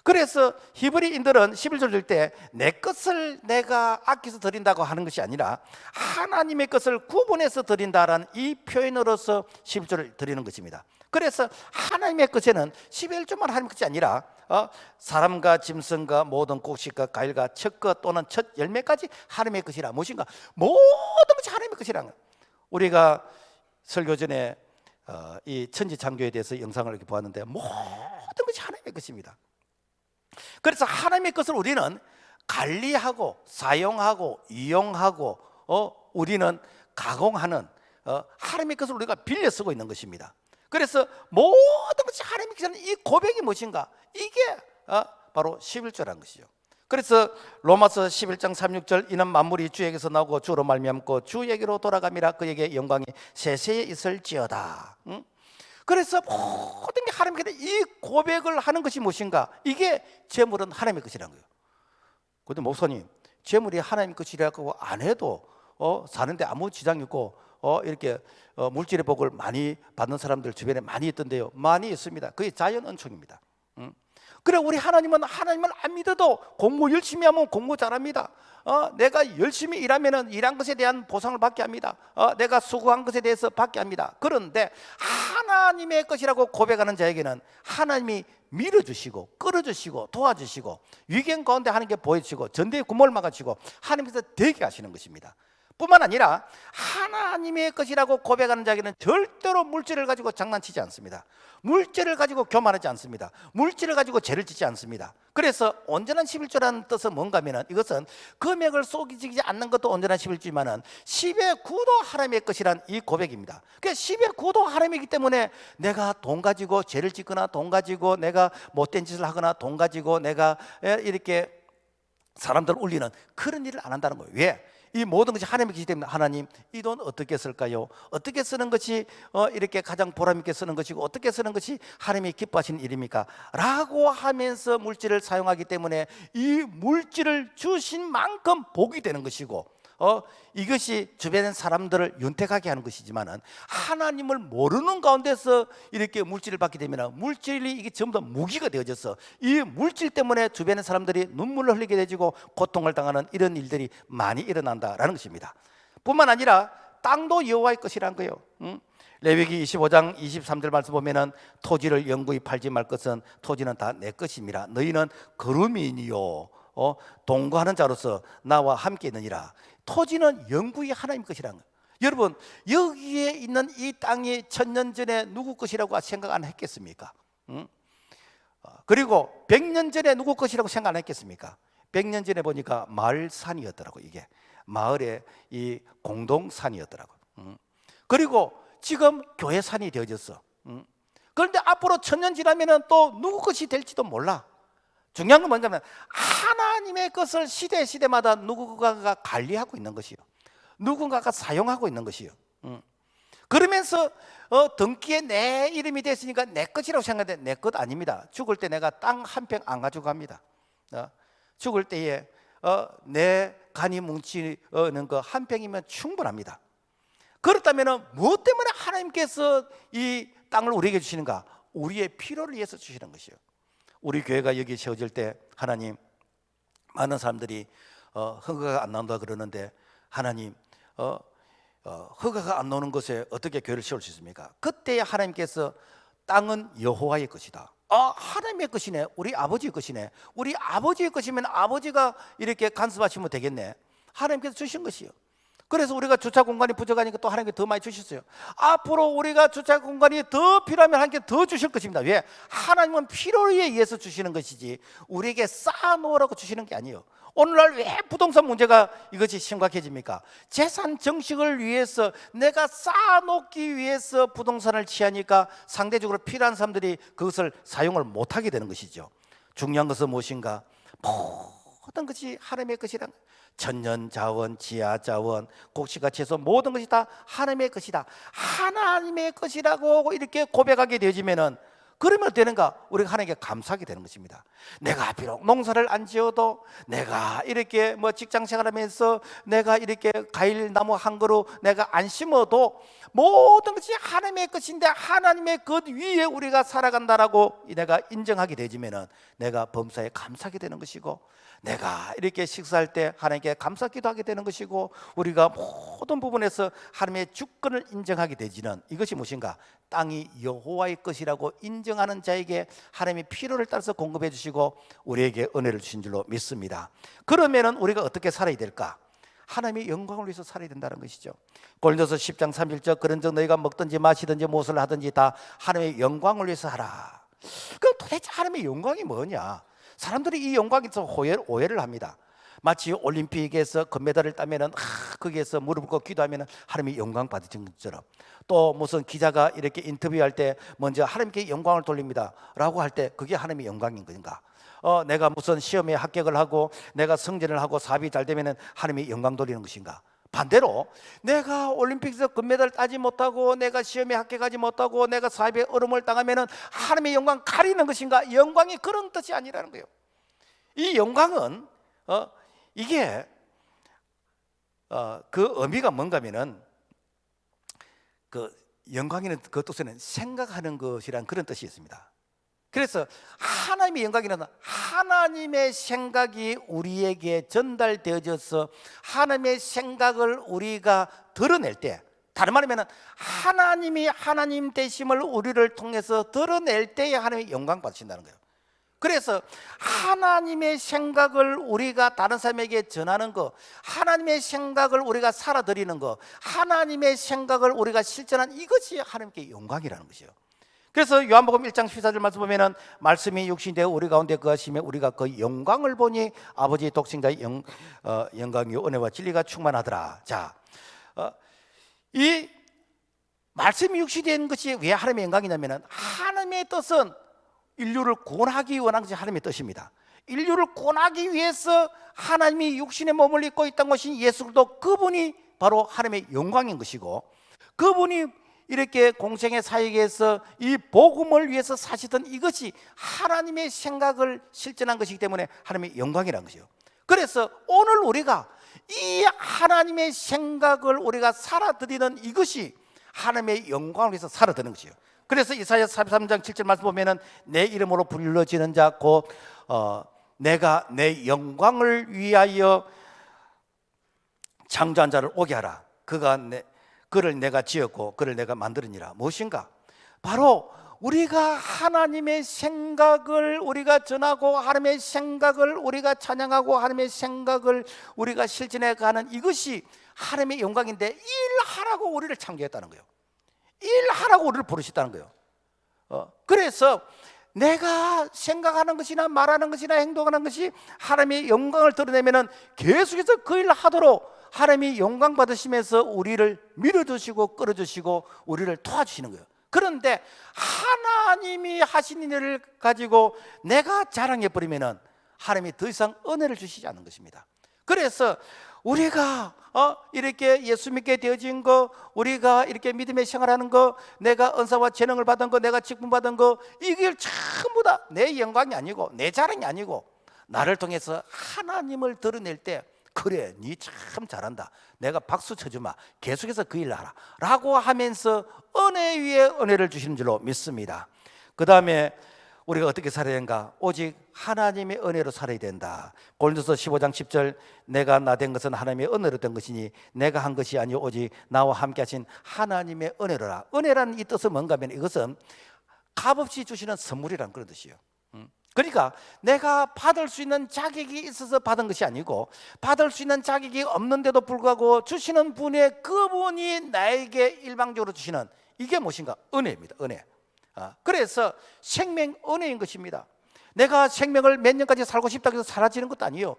그래서 히브리인들은 11조를 들 때 내 것을 내가 아껴서 드린다고 하는 것이 아니라 하나님의 것을 구분해서 드린다라는 이 표현으로서 11조를 드리는 것입니다. 그래서 하나님의 것에는 11조만 하나님의 것이 아니라 사람과 짐승과 모든 곡식과 과일과 첫 또는 첫 열매까지 하나님의 것이라, 무엇인가 모든 것이 하나님의 것이라는 거예요. 우리가 설교 전에 이 천지창조에 대해서 영상을 이렇게 보았는데 모든 것이 하나님의 것입니다. 그래서 하나님의 것을 우리는 관리하고 사용하고 이용하고 우리는 가공하는 하나님의 것을 우리가 빌려 쓰고 있는 것입니다. 그래서 모든 것이 하나님의 것이라는 이 고백이 무엇인가? 이게 바로 11조라는 것이죠. 그래서 로마서 11장 36절, 이는 만물이 주에게서 나오고 주로 말미암고 주에게로 돌아감이라, 그에게 영광이 세세에 있을지어다. 그래서 모든 게 하나님께 이 고백을 하는 것이 무엇인가? 이게 재물은 하나님의 것이라는 거예요. 그런데 목사님, 재물이 하나님의 것이라고 안 해도 사는데 아무 지장이 없고 이렇게 물질의 복을 많이 받는 사람들 주변에 많이 있던데요. 많이 있습니다. 그게 자연 은총입니다. 그래, 우리 하나님은 하나님을 안 믿어도 공부 열심히 하면 공부 잘합니다. 내가 열심히 일하면 일한 것에 대한 보상을 받게 합니다. 내가 수고한 것에 대해서 받게 합니다. 그런데 하나님의 것이라고 고백하는 자에게는 하나님이 밀어주시고 끌어주시고 도와주시고 위경 가운데 하나님께 보여주시고 전대의 구멍을 막아주시고 하나님께서 되게 하시는 것입니다. 뿐만 아니라 하나님의 것이라고 고백하는 자에게는 절대로 물질을 가지고 장난치지 않습니다. 물질을 가지고 교만하지 않습니다. 물질을 가지고 죄를 짓지 않습니다. 그래서 온전한 11조라는 뜻은 뭔가 하면 이것은 금액을 속이지 않는 것도 온전한 11조지만은 10의 9도 하나님의 것이란 이 고백입니다. 그러니까 10의 9도 하나님이기 때문에 내가 돈 가지고 죄를 짓거나 돈 가지고 내가 못된 짓을 하거나 돈 가지고 내가 이렇게 사람들을 울리는 그런 일을 안 한다는 거예요. 왜? 이 모든 것이 하나님의 것이기 때문에 하나님 이 돈 어떻게 쓸까요? 어떻게 쓰는 것이 이렇게 가장 보람 있게 쓰는 것이고 어떻게 쓰는 것이 하나님이 기뻐하시는 일입니까? 라고 하면서 물질을 사용하기 때문에 이 물질을 주신 만큼 복이 되는 것이고 이것이 주변의 사람들을 윤택하게 하는 것이지만은 하나님을 모르는 가운데서 이렇게 물질을 받게 되면 물질이 이게 전부 다 무기가 되어져서 이 물질 때문에 주변의 사람들이 눈물을 흘리게 되고 고통을 당하는 이런 일들이 많이 일어난다라는 것입니다. 뿐만 아니라 땅도 여호와의 것이라는 거예요. 레위기 25장 23절 말씀 보면은 토지를 영구히 팔지 말 것은 토지는 다 내 것입니다. 너희는 거루민이요 동거하는 자로서 나와 함께 있느니라. 토지는 영구히 하나님 것이라는 거예요. 여러분 여기에 있는 이 땅이 천년 전에 누구 것이라고 생각 안 했겠습니까? 그리고 100년 전에 누구 것이라고 생각 안 했겠습니까? 100년 전에 보니까 마을 산이었더라고. 이게 마을의 이 공동산이었더라고. 그리고 지금 교회 산이 되어졌어. 그런데 앞으로 천년 지나면은 또 누구 것이 될지도 몰라. 중요한 건 뭐냐면 하나님의 것을 시대마다 누군가가 관리하고 있는 것이요, 누군가가 사용하고 있는 것이요. 그러면서 등기에 내 이름이 됐으니까 내 것이라고 생각하는데 내 것 아닙니다. 죽을 때 내가 땅 한 평 안 가지고 갑니다. 죽을 때에 내 간이 뭉치는 거 한 평이면 충분합니다. 그렇다면 무엇 때문에 하나님께서 이 땅을 우리에게 주시는가? 우리의 필요를 위해서 주시는 것이요. 우리 교회가 여기 세워질 때 하나님 많은 사람들이 허가가 안 나온다 그러는데 하나님 허가가 안 나오는 곳에 어떻게 교회를 세울 수 있습니까? 그때 하나님께서 땅은 여호와의 것이다. 하나님의 것이네. 우리 아버지의 것이네. 우리 아버지의 것이면 아버지가 이렇게 간섭하시면 되겠네. 하나님께서 주신 것이요. 그래서 우리가 주차 공간이 부족하니까 또 하나님께 더 많이 주셨어요. 앞으로 우리가 주차 공간이 더 필요하면 하나님께 더 주실 것입니다. 왜? 하나님은 필요에 의해서 주시는 것이지 우리에게 쌓아놓으라고 주시는 게 아니에요. 오늘날 왜 부동산 문제가 이것이 심각해집니까? 재산 정식을 위해서 내가 쌓아놓기 위해서 부동산을 취하니까 상대적으로 필요한 사람들이 그것을 사용을 못하게 되는 것이죠. 중요한 것은 무엇인가? 모든 것이 하나님의 것이란, 천년 자원, 지하 자원, 곡식같이 해서 모든 것이 다 하나님의 것이다, 하나님의 것이라고 이렇게 고백하게 되어지면은 그러면 되는가? 우리가 하나님께 감사하게 되는 것입니다. 내가 비록 농사를 안 지어도, 내가 이렇게 직장 생활하면서 내가 이렇게 과일 나무 한 그루 내가 안 심어도 모든 것이 하나님의 것인데 하나님의 것 위에 우리가 살아간다라고 내가 인정하게 되지면은 내가 범사에 감사하게 되는 것이고, 내가 이렇게 식사할 때 하나님께 감사 기도하게 되는 것이고, 우리가 모든 부분에서 하나님의 주권을 인정하게 되지는 이것이 무엇인가? 땅이 여호와의 것이라고 인정하는 자에게 하나님의 필요를 따라서 공급해 주시고 우리에게 은혜를 주신 줄로 믿습니다. 그러면은 우리가 어떻게 살아야 될까? 하나님의 영광을 위해서 살아야 된다는 것이죠. 고린도서 10장 31절 그런즉 너희가 먹든지 마시든지 무엇을 하든지 다 하나님의 영광을 위해서 하라. 그럼 도대체 하나님의 영광이 뭐냐? 사람들이 이 영광에 대해서 오해를 합니다. 마치 올림픽에서 금메달을 따면은 거기에서 무릎 꿇고 기도하면은 하나님이 영광 받으신 것처럼, 또 무슨 기자가 이렇게 인터뷰할 때 먼저 하나님께 영광을 돌립니다 라고 할 때 그게 하나님의 영광인 건가? 내가 무슨 시험에 합격을 하고 내가 승진을 하고 사업이 잘 되면은 하나님의 영광 돌리는 것인가? 반대로 내가 올림픽에서 금메달을 따지 못하고 내가 시험에 합격하지 못하고 내가 사업에 어려움을 당하면은 하나님의 영광 가리는 것인가? 영광이 그런 뜻이 아니라는 거예요. 이 영광은 이게 그 의미가 뭔가면은 그 영광이는 그 뜻에는 생각하는 것이란 그런 뜻이 있습니다. 그래서 하나님의 영광이라는 하나님의 생각이 우리에게 전달되어져서 하나님의 생각을 우리가 드러낼 때, 다른 말이면 하나님이 하나님 되심을 우리를 통해서 드러낼 때에 하나님의 영광 받으신다는 거예요. 그래서 하나님의 생각을 우리가 다른 사람에게 전하는 거, 하나님의 생각을 우리가 살아드리는 거, 하나님의 생각을 우리가 실천한 이것이 하나님께 영광이라는 것이요. 그래서 요한복음 1장 14절 말씀 보면은 말씀이 육신이 되어 우리 가운데 거하시며 우리가 그 영광을 보니 아버지 독생자의 영광이요 은혜와 진리가 충만하더라. 자, 이 말씀이 육신이 된 것이 왜 하나님의 영광이냐면은 하나님의 뜻은 인류를 구원하기 원한 것이 하나님의 뜻입니다. 인류를 구원하기 위해서 하나님이 육신의 몸을 입고 있던 것이 예수 그리스도, 그분이 바로 하나님의 영광인 것이고, 그분이 이렇게 공생의 사역에서 이 복음을 위해서 사시던 이것이 하나님의 생각을 실천한 것이기 때문에 하나님의 영광이라는 것이요. 그래서 오늘 우리가 이 하나님의 생각을 우리가 살아드리는 이것이 하나님의 영광을 위해서 살아드는 것이요. 그래서 이사야 43장 7절 말씀 보면은 내 이름으로 불러지는 자 곧 내가 내 영광을 위하여 창조한 자를 오게 하라. 그를 내가 지었고 그를 내가 만들으니라. 무엇인가? 바로 우리가 하나님의 생각을 우리가 전하고 하나님의 생각을 우리가 찬양하고 하나님의 생각을 우리가 실천해 가는 이것이 하나님의 영광인데, 일하라고 우리를 창조했다는 거예요. 일하라고 우리를 부르셨다는 거예요. 그래서 내가 생각하는 것이나 말하는 것이나 행동하는 것이 하나님의 영광을 드러내면은 계속해서 그 일을 하도록 하나님이 영광 받으시면서 우리를 밀어주시고 끌어주시고 우리를 도와주시는 거예요. 그런데 하나님이 하신 일을 가지고 내가 자랑해버리면은 하나님이 더 이상 은혜를 주시지 않는 것입니다. 그래서 우리가 이렇게 예수 믿게 되어진 거, 우리가 이렇게 믿음의 생활하는 거, 내가 은사와 재능을 받은 거, 내가 직분 받은 거, 이게 전부 다 내 영광이 아니고 내 자랑이 아니고 나를 통해서 하나님을 드러낼 때, 그래 니 참 잘한다, 내가 박수 쳐주마, 계속해서 그 일을 하라 라고 하면서 은혜 위에 은혜를 주시는 줄로 믿습니다. 그 다음에 우리가 어떻게 살아야 되는가? 오직 하나님의 은혜로 살아야 된다. 고린도서 15장 10절 내가 나 된 것은 하나님의 은혜로 된 것이니 내가 한 것이 아니오 오직 나와 함께 하신 하나님의 은혜로라. 은혜라는 이 뜻은 뭔가 하면 이것은 값없이 주시는 선물이라는 그런 뜻이에요. 그러니까 내가 받을 수 있는 자격이 있어서 받은 것이 아니고, 받을 수 있는 자격이 없는데도 불구하고 주시는 분의 그분이 나에게 일방적으로 주시는 이게 무엇인가? 은혜입니다. 은혜. 그래서 생명 은혜인 것입니다. 내가 생명을 몇 년까지 살고 싶다고 해서 사라지는 것도 아니에요.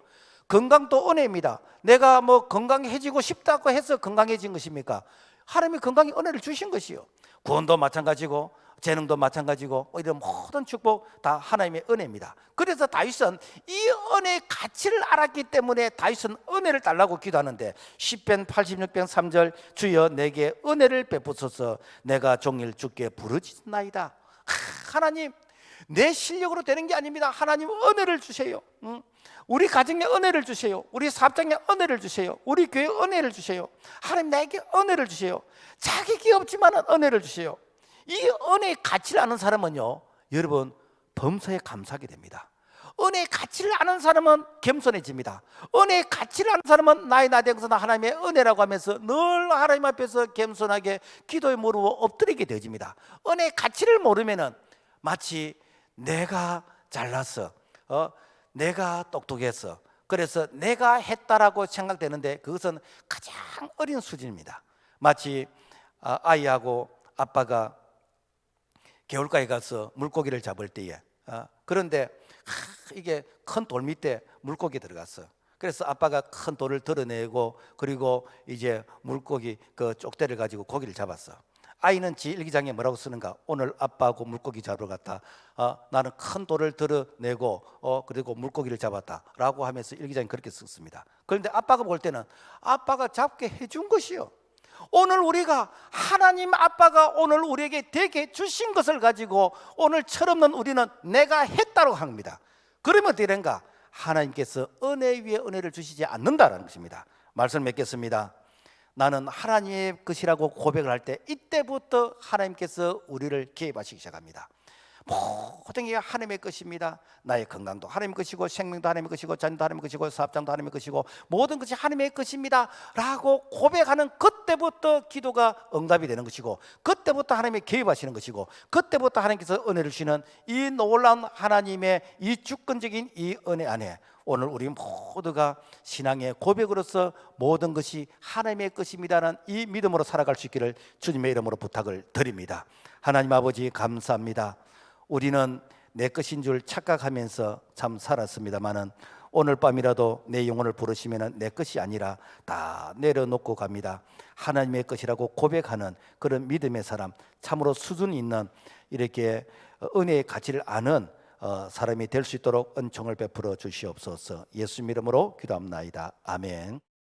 건강도 은혜입니다. 내가 뭐 건강해지고 싶다고 해서 건강해진 것입니까? 하나님이 건강의 은혜를 주신 것이요. 구원도 마찬가지고 재능도 마찬가지고 이런 모든 축복 다 하나님의 은혜입니다. 그래서 다윗은 이 은혜의 가치를 알았기 때문에 다윗은 은혜를 달라고 기도하는데, 시편 86편 3절 주여 내게 은혜를 베푸소서 내가 종일 주께 부르짖나이다. 하나님, 내 실력으로 되는 게 아닙니다. 하나님 은혜를 주세요. 우리 가정에 은혜를 주세요. 우리 사업장에 은혜를 주세요. 우리 교회에 은혜를 주세요. 하나님 나에게 은혜를 주세요. 자격이 없지만 은혜를 주세요. 이 은혜의 가치를 아는 사람은요, 여러분 범사에 감사하게 됩니다. 은혜의 가치를 아는 사람은 겸손해집니다. 은혜의 가치를 아는 사람은 나의 나된 것은 하나님의 은혜라고 하면서 늘 하나님 앞에서 겸손하게 기도의 무릎을 엎드리게 되어집니다. 은혜의 가치를 모르면은 마치 내가 잘났어, 내가 똑똑해서 그래서 내가 했다라고 생각되는데 그것은 가장 어린 수준입니다. 마치 아이하고 아빠가 개울가에 가서 물고기를 잡을 때에 그런데 이게 큰 돌 밑에 물고기 들어갔어. 그래서 아빠가 큰 돌을 드러내고 그리고 이제 물고기 그 쪽대를 가지고 고기를 잡았어. 아이는 지 일기장에 뭐라고 쓰는가? 오늘 아빠하고 물고기 잡으러 갔다. 나는 큰 돌을 드러내고 그리고 물고기를 잡았다 라고 하면서 일기장에 그렇게 썼습니다. 그런데 아빠가 볼 때는 아빠가 잡게 해준 것이요, 오늘 우리가 하나님 아빠가 오늘 우리에게 되게 주신 것을 가지고 오늘 철없는 우리는 내가 했다고 합니다. 그러면 어떻게 된가? 하나님께서 은혜 위에 은혜를 주시지 않는다는 것입니다. 말씀 맺겠습니다. 나는 하나님의 것이라고 고백을 할 때 이때부터 하나님께서 우리를 개입하시기 시작합니다. 모든 게 하나님의 것입니다. 나의 건강도 하나님의 것이고, 생명도 하나님의 것이고, 자녀도 하나님의 것이고, 사업장도 하나님의 것이고, 모든 것이 하나님의 것입니다 라고 고백하는 그때부터 기도가 응답이 되는 것이고, 그때부터 하나님이 개입하시는 것이고, 그때부터 하나님께서 은혜를 주시는 이 놀라운 하나님의 이 주권적인 이 은혜 안에 오늘 우리 모두가 신앙의 고백으로서 모든 것이 하나님의 것입니다라는 이 믿음으로 살아갈 수 있기를 주님의 이름으로 부탁을 드립니다. 하나님 아버지, 감사합니다. 우리는 내 것인 줄 착각하면서 참 살았습니다마는 오늘 밤이라도 내 영혼을 부르시면 내 것이 아니라 다 내려놓고 갑니다. 하나님의 것이라고 고백하는 그런 믿음의 사람, 참으로 수준 있는 이렇게 은혜의 가치를 아는 사람이 될 수 있도록 은총을 베풀어 주시옵소서. 예수 이름으로 기도합나이다. 아멘.